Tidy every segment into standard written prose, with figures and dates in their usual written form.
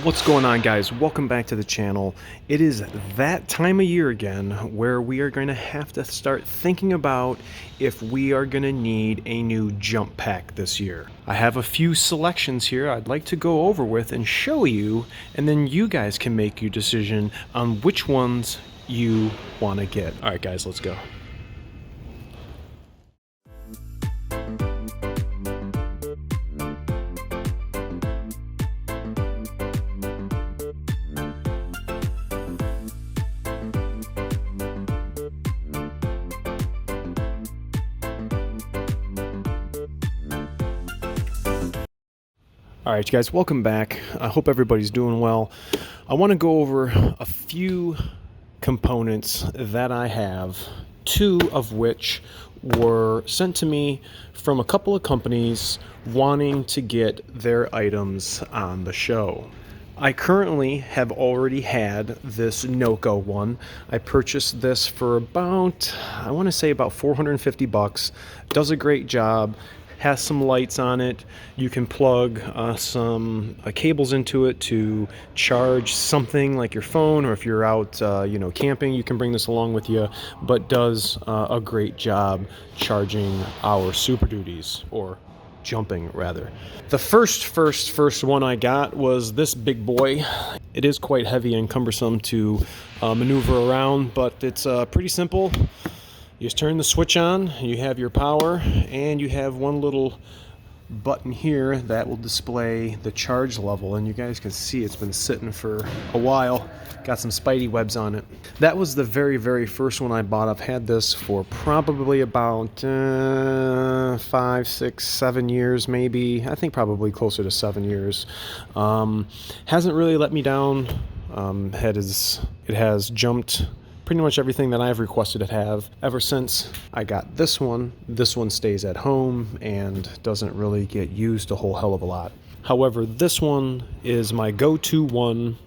What's going on, guys? Welcome back to the channel. It is that time of year again where we are going to have to start thinking about if we are going to need a new jump pack this year. I have a few selections here I'd like to go over with and show you, and then you guys can make your decision on which ones you want to get. All right, guys, let's go. All right, you guys, welcome back. I hope everybody's doing well. I want to go over a few components that I have, two of which were sent to me from a couple of companies wanting to get their items on the show. I currently have already had this Noko one. I purchased this for about, I want to say about 450 bucks. Does a great job. Has some lights on it. You can plug some cables into it to charge something like your phone, or if you're out camping, you can bring this along with you, but does a great job charging our Super Duties, or jumping rather. The first one I got was this big boy. It is quite heavy and cumbersome to maneuver around, but it's pretty simple. You just turn the switch on, you have your power, and you have one little button here that will display the charge level, and you guys can see it's been sitting for a while. Got some spidey webs on it. That was the very first one I bought. I've had this for probably about 5, 6, 7 years maybe. I think probably closer to 7 years. Hasn't really let me down. It has jumped pretty much everything that I've requested it have ever since I got this one. This one stays at home and doesn't really get used a whole hell of a lot. However, this one is my go-to one.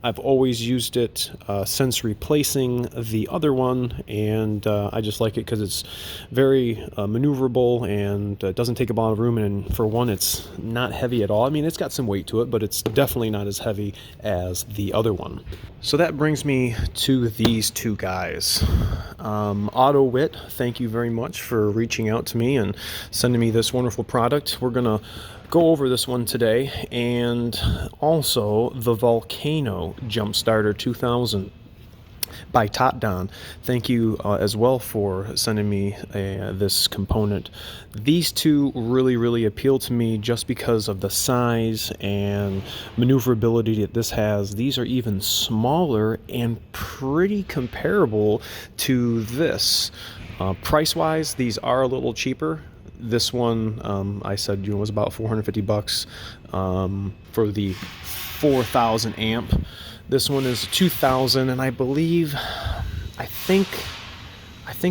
I've always used it since replacing the other one, and I just like it because it's very maneuverable and doesn't take a lot of room, and for one, it's not heavy at all. I mean, it's got some weight to it, but it's definitely not as heavy as the other one. So that brings me to these two guys. AutoWit, thank you very much for reaching out to me and sending me this wonderful product. We're gonna go over this one today, and also the Volcano Jump Starter 2000 by TopDon. Thank you as well for sending me this component. These two really appeal to me just because of the size and maneuverability that this has. These are even smaller and pretty comparable to this. Price-wise, these are a little cheaper. This one, I said, was about 450 bucks for the 4,000 amp. This one is 2,000, and I think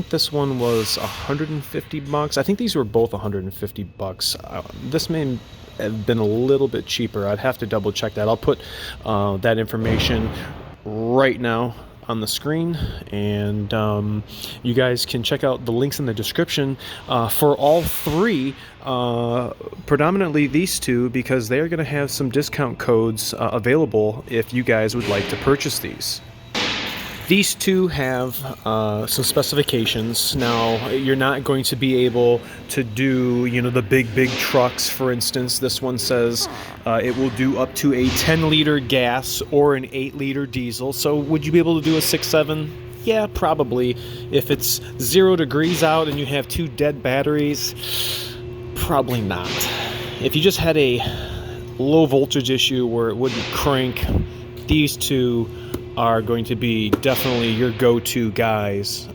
this one was 150 bucks. I think these were both 150 bucks. This may have been a little bit cheaper. I'd have to double check that. I'll put that information right now on the screen, and you guys can check out the links in the description for all three, predominantly these two, because they are going to have some discount codes available if you guys would like to purchase these. These two have some specifications. Now, you're not going to be able to do, the big trucks. For instance, this one says it will do up to a 10-liter gas or an 8-liter diesel. So would you be able to do a 6.7? Yeah, probably. If it's 0 degrees out and you have 2 dead batteries, probably not. If you just had a low voltage issue where it wouldn't crank, these two are going to be definitely your go-to guys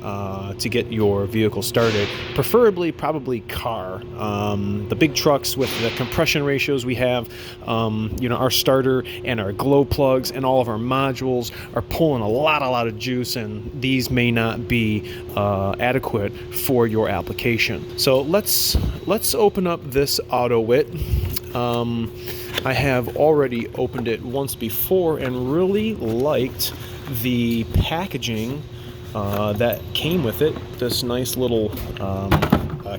to get your vehicle started, preferably probably car. The big trucks with the compression ratios we have, our starter and our glow plugs and all of our modules are pulling a lot of juice, and these may not be adequate for your application. So let's open up this AutoWit. I have already opened it once before and really liked the packaging that came with it. This nice little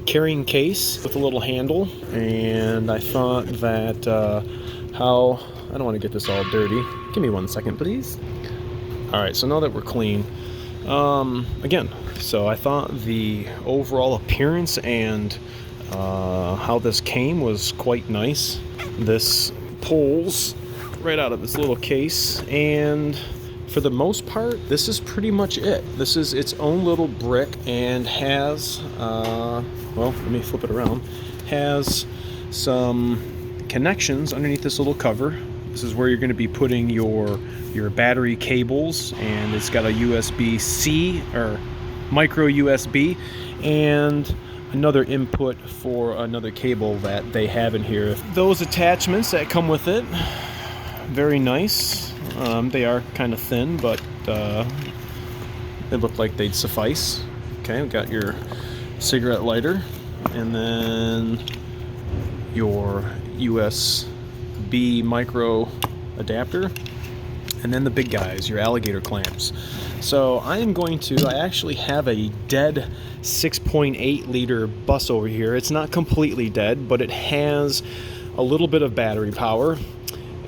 carrying case with a little handle, and I thought that how, I don't want to get this all dirty. Give me 1 second, please. All right, so now that we're clean, again, so I thought the overall appearance and how this came was quite nice. This pulls right out of this little case, and for the most part, this is pretty much it. This is its own little brick and has, well, let me flip it around, has some connections underneath this little cover. This is where you're going to be putting your battery cables, and it's got a USB-C or micro USB and another input for another cable that they have in here. Those attachments that come with it, very nice. They are kind of thin, but they look like they'd suffice. Okay, we've got your cigarette lighter, and then your USB micro adapter, and then the big guys, your alligator clamps. So I actually have a dead 6.8 liter bus over here. It's not completely dead, but it has a little bit of battery power.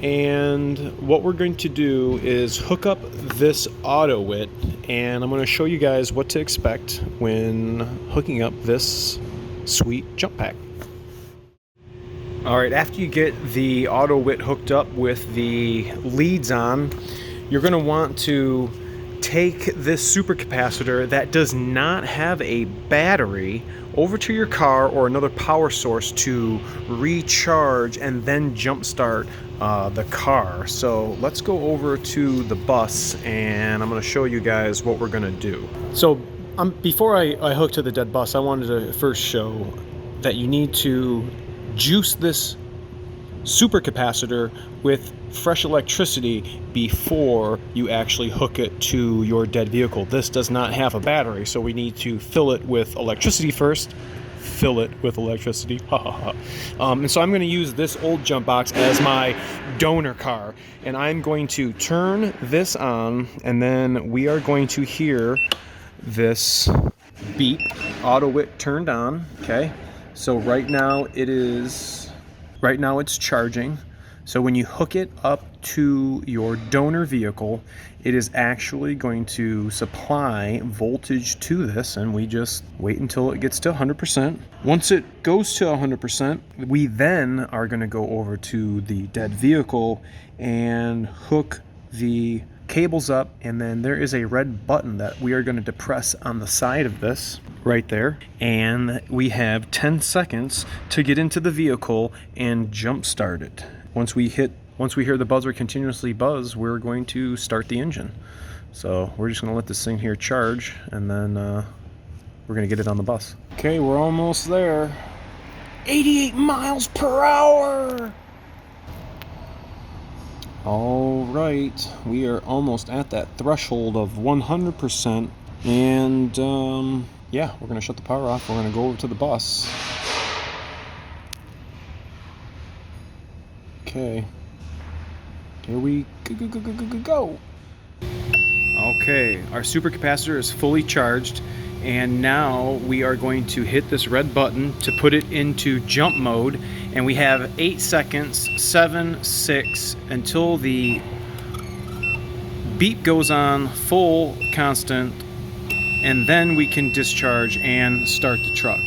And what we're going to do is hook up this AutoWit, and I'm going to show you guys what to expect when hooking up this sweet jump pack. All right, after you get the AutoWit hooked up with the leads on, you're going to want to take this supercapacitor that does not have a battery over to your car or another power source to recharge and then jumpstart the car. So let's go over to the bus, and I'm going to show you guys what we're going to do. So before I hook to the dead bus, I wanted to first show that you need to juice this supercapacitor with fresh electricity before you actually hook it to your dead vehicle. This does not have a battery, so we need to fill it with electricity first. Fill it with electricity. And so I'm going to use this old jump box as my donor car, and I'm going to turn this on, and then we are going to hear this beep. AutoWit turned on. Okay, so right now it's charging. So when you hook it up to your donor vehicle, it is actually going to supply voltage to this, and we just wait until it gets to 100%. Once it goes to 100%, we then are going to go over to the dead vehicle and hook the cables up, and then there is a red button that we are going to depress on the side of this right there, and we have 10 seconds to get into the vehicle and jump start it. Once we hear the buzzer continuously buzz, we're going to start the engine. So we're just going to let this thing here charge, and then we're going to get it on the bus. Okay, we're almost there. 88 miles per hour! All right, we are almost at that threshold of 100%, and yeah, we're going to shut the power off. We're going to go over to the bus. Okay, here we go. Okay, our supercapacitor is fully charged, and now we are going to hit this red button to put it into jump mode, and we have 8 seconds, 7, 6, until the beep goes on full constant, and then we can discharge and start the truck.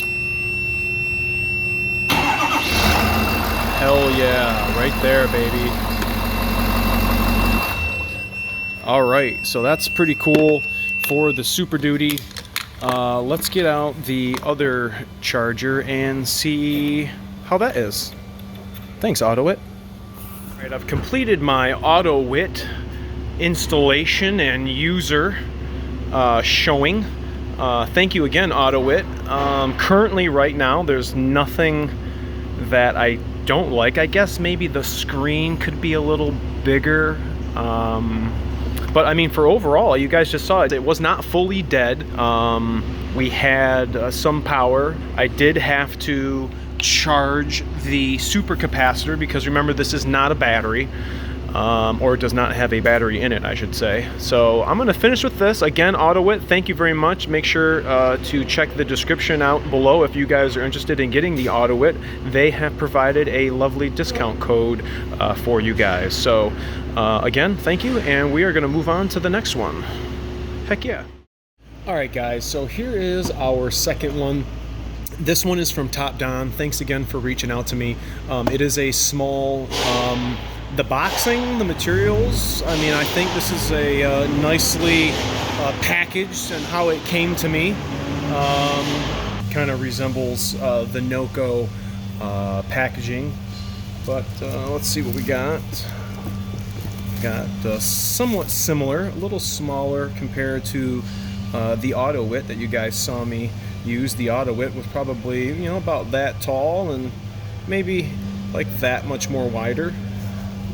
Hell yeah, right there, baby. All right, so that's pretty cool for the Super Duty. Let's get out the other charger and see how that is. Thanks, AutoWit. All right, I've completed my AutoWit installation and user showing. Thank you again, AutoWit. Currently, right now, there's nothing that I don't like. I guess maybe the screen could be a little bigger. But I mean, for overall, you guys just saw it. It was not fully dead. We had some power. I did have to charge the supercapacitor because remember, this is not a battery. or it does not have a battery in it, I should say. So I'm going to finish with this. Again, AutoWit, thank you very much. Make sure to check the description out below if you guys are interested in getting the AutoWit. They have provided a lovely discount code for you guys. So again, thank you, and we are going to move on to the next one. Heck yeah. Alright guys, so here is our second one. This one is from TopDon. Thanks again for reaching out to me. It is a small, the boxing, the materials, I mean, I think this is a nicely packaged, and how it came to me kind of resembles the Noko packaging. But let's see what we got. Got somewhat similar, a little smaller compared to the AutoWit that you guys saw me use. The AutoWit was probably, you know, about that tall and maybe like that much more wider.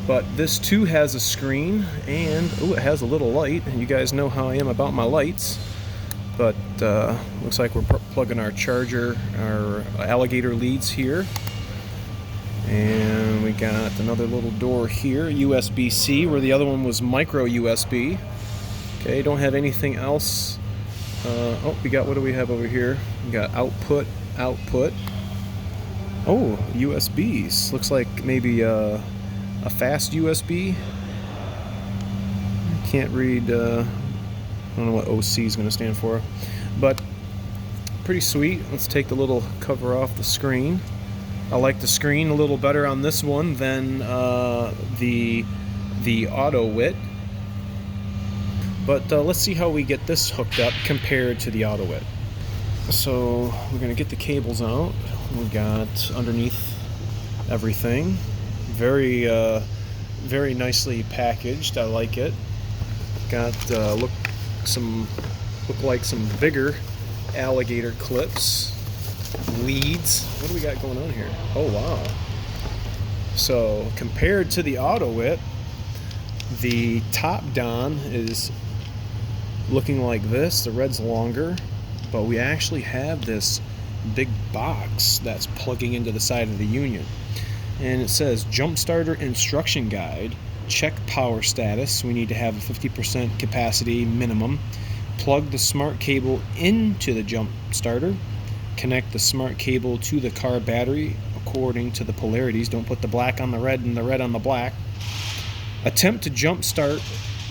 But this too has a screen, and it has a little light, and you guys know how I am about my lights. But looks like we're plugging our charger, our alligator leads here. And we got another little door here, USB-C, where the other one was micro USB. Okay, don't have anything else. Oh, we got, what do we have over here? We got output. Oh, USBs. Looks like maybe a fast USB. Can't read, I don't know what OC is going to stand for. But pretty sweet. Let's take the little cover off the screen. I like the screen a little better on this one than the AutoWit. But let's see how we get this hooked up compared to the AutoWit. So we're going to get the cables out. We got underneath everything. Very, very nicely packaged. I like it. Got look like some bigger alligator clips. Leads. What do we got going on here? Oh wow. So compared to the AutoWit, the TopDon is looking like this. The red's longer, but we actually have this big box that's plugging into the side of the Union, and it says jump starter instruction guide. Check power status. We need to have a 50% capacity minimum. Plug the smart cable into the jump starter. Connect the smart cable to the car battery according to the polarities. Don't put the black on the red and the red on the black. Attempt to jump start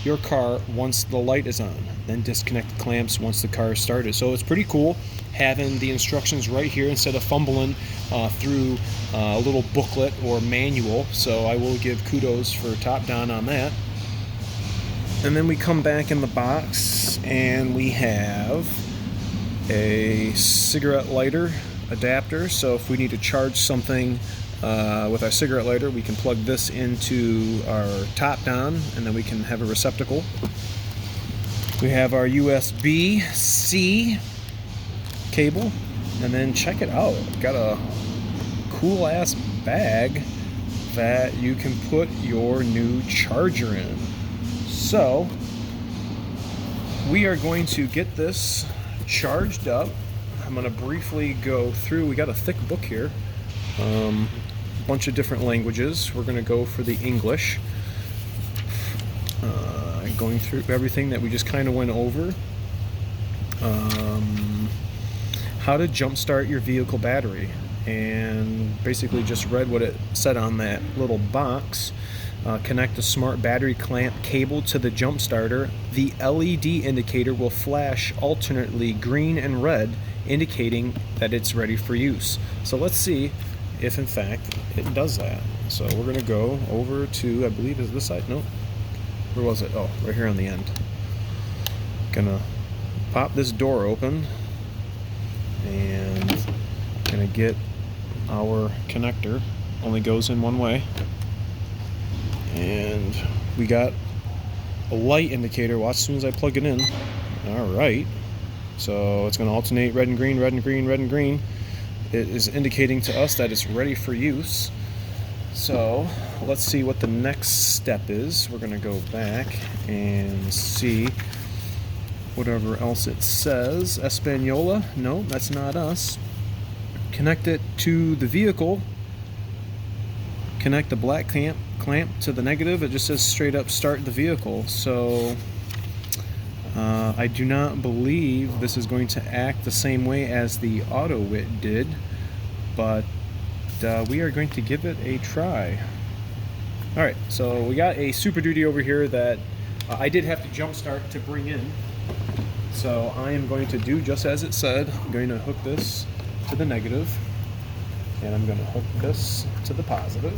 your car once the light is on. Then disconnect the clamps once the car is started. So it's pretty cool having the instructions right here instead of fumbling through a little booklet or manual. So I will give kudos for TopDon on that. And then we come back in the box and we have a cigarette lighter adapter. So if we need to charge something with our cigarette lighter, we can plug this into our TopDon, and then we can have a receptacle. We have our USB-C cable, and then check it out. Got a cool ass bag that you can put your new charger in. So we are going to get this charged up. I'm going to briefly go through. We got a thick book here, a bunch of different languages. We're going to go for the English, going through everything that we just kind of went over. How to jumpstart your vehicle battery, and basically just read what it said on that little box. Connect a smart battery clamp cable to the jump starter. The LED indicator will flash alternately green and red, indicating that it's ready for use. So let's see if in fact it does that. So we're going to go over to, I believe is this side? No. Where was it? Oh, right here on the end. Gonna pop this door open and gonna get our connector. Only goes in one way. And we got a light indicator. Watch as soon as I plug it in. Alright. So it's going to alternate red and green, red and green, red and green. It is indicating to us that it's ready for use. So let's see what the next step is. We're going to go back and see whatever else it says. Española. No, that's not us. Connect it to the vehicle. Connect the black clamp to the negative, it just says straight up start the vehicle. So I do not believe this is going to act the same way as the AutoWit did, but we are going to give it a try. Alright, so we got a Super Duty over here that I did have to jump start to bring in. So I am going to do just as it said. I'm going to hook this to the negative, and I'm going to hook this to the positive.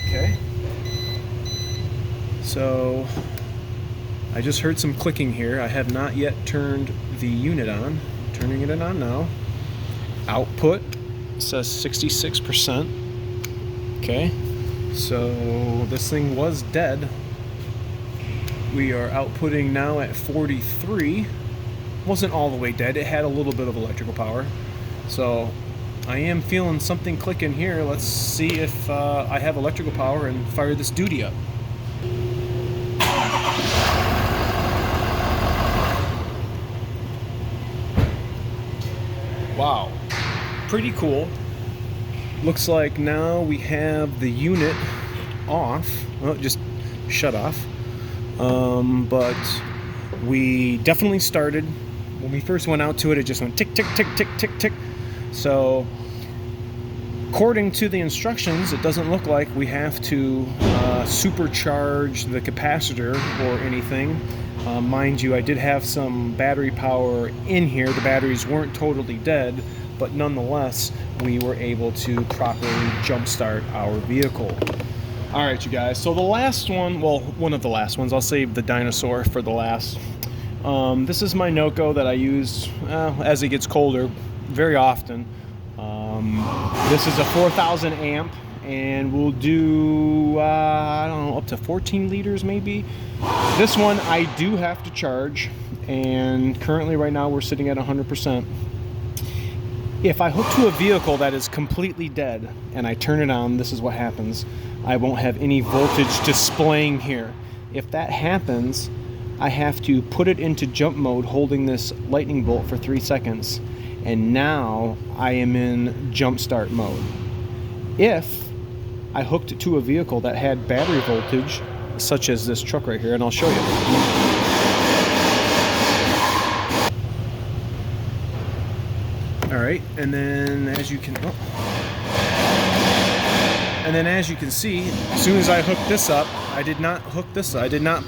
Okay. So I just heard some clicking here. I have not yet turned the unit on. Turning it on now. Output says 66%. Okay. So this thing was dead. We are outputting now at 43. Wasn't all the way dead. It had a little bit of electrical power. So I am feeling something clicking here. Let's see if I have electrical power and fire this duty up. Wow, pretty cool. Looks like now we have the unit off. Well, it just shut off. But we definitely started. When we first went out to it, it just went tick, tick, tick, tick, tick, tick. So according to the instructions, it doesn't look like we have to supercharge the capacitor or anything. Mind you, I did have some battery power in here. The batteries weren't totally dead, but nonetheless, we were able to properly jumpstart our vehicle. All right, you guys, so the last one, well, one of the last ones, I'll save the dinosaur for the last. This is my Noko that I use as it gets colder very often. This is a 4,000 amp, and we'll do, I don't know, up to 14 liters maybe. This one I do have to charge, and currently right now we're sitting at 100%. If I hook to a vehicle that is completely dead and I turn it on, this is what happens. I won't have any voltage displaying here. If that happens, I have to put it into jump mode holding this lightning bolt for 3 seconds, and now I am in jump start mode. If I hooked it to a vehicle that had battery voltage, such as this truck right here, and I'll show you. All right, and then as you can, see, as soon as I hooked this up, I did not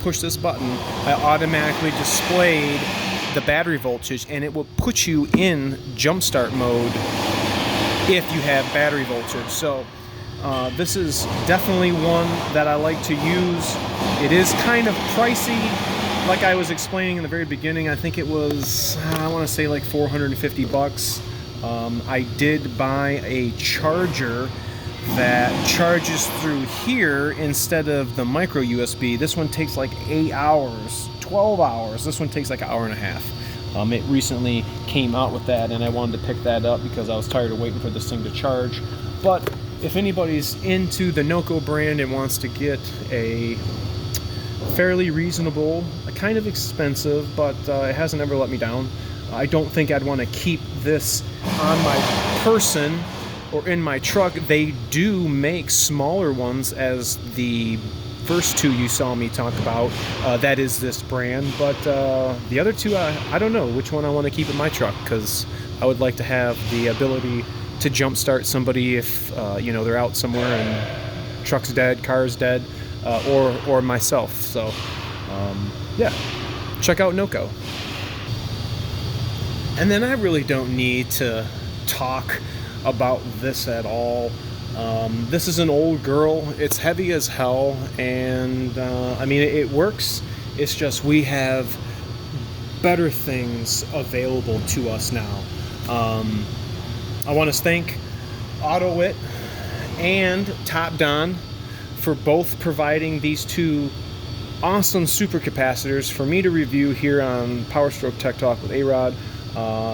push this button. I automatically displayed the battery voltage, and it will put you in jump start mode if you have battery voltage. So this is definitely one that I like to use. It is kind of pricey. Like I was explaining in the very beginning, I think it was, I want to say like 450 bucks. I did buy a charger that charges through here instead of the micro USB. This one takes like 8 hours, 12 hours. This one takes like an hour and a half. It recently came out with that, and I wanted to pick that up because I was tired of waiting for this thing to charge. But if anybody's into the Noko brand and wants to get a fairly reasonable, kind of expensive, but it hasn't ever let me down, I don't think I'd want to keep this on my person or in my truck. They do make smaller ones, as the first two you saw me talk about. That is this brand, but the other two, I don't know which one I want to keep in my truck, because I would like to have the ability to jumpstart somebody if they're out somewhere and truck's dead, car's dead, or myself. So yeah, check out Noko. And then I really don't need to talk about this at all. This is an old girl. It's heavy as hell, and I mean, it works. It's just we have better things available to us now. I want to thank AutoWit and TopDon for both providing these two awesome supercapacitors for me to review here on Power Stroke Tech Talk with A-Rod.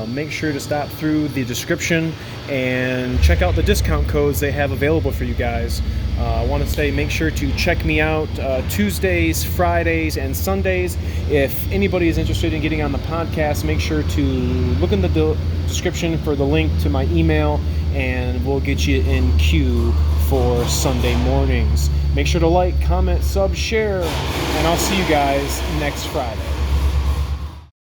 Make sure to stop through the description and check out the discount codes they have available for you guys. I want to say make sure to check me out Tuesdays, Fridays, and Sundays. If anybody is interested in getting on the podcast, make sure to look in the description for the link to my email and we'll get you in queue for Sunday mornings. Make sure to like, comment, sub, share, and I'll see you guys next Friday.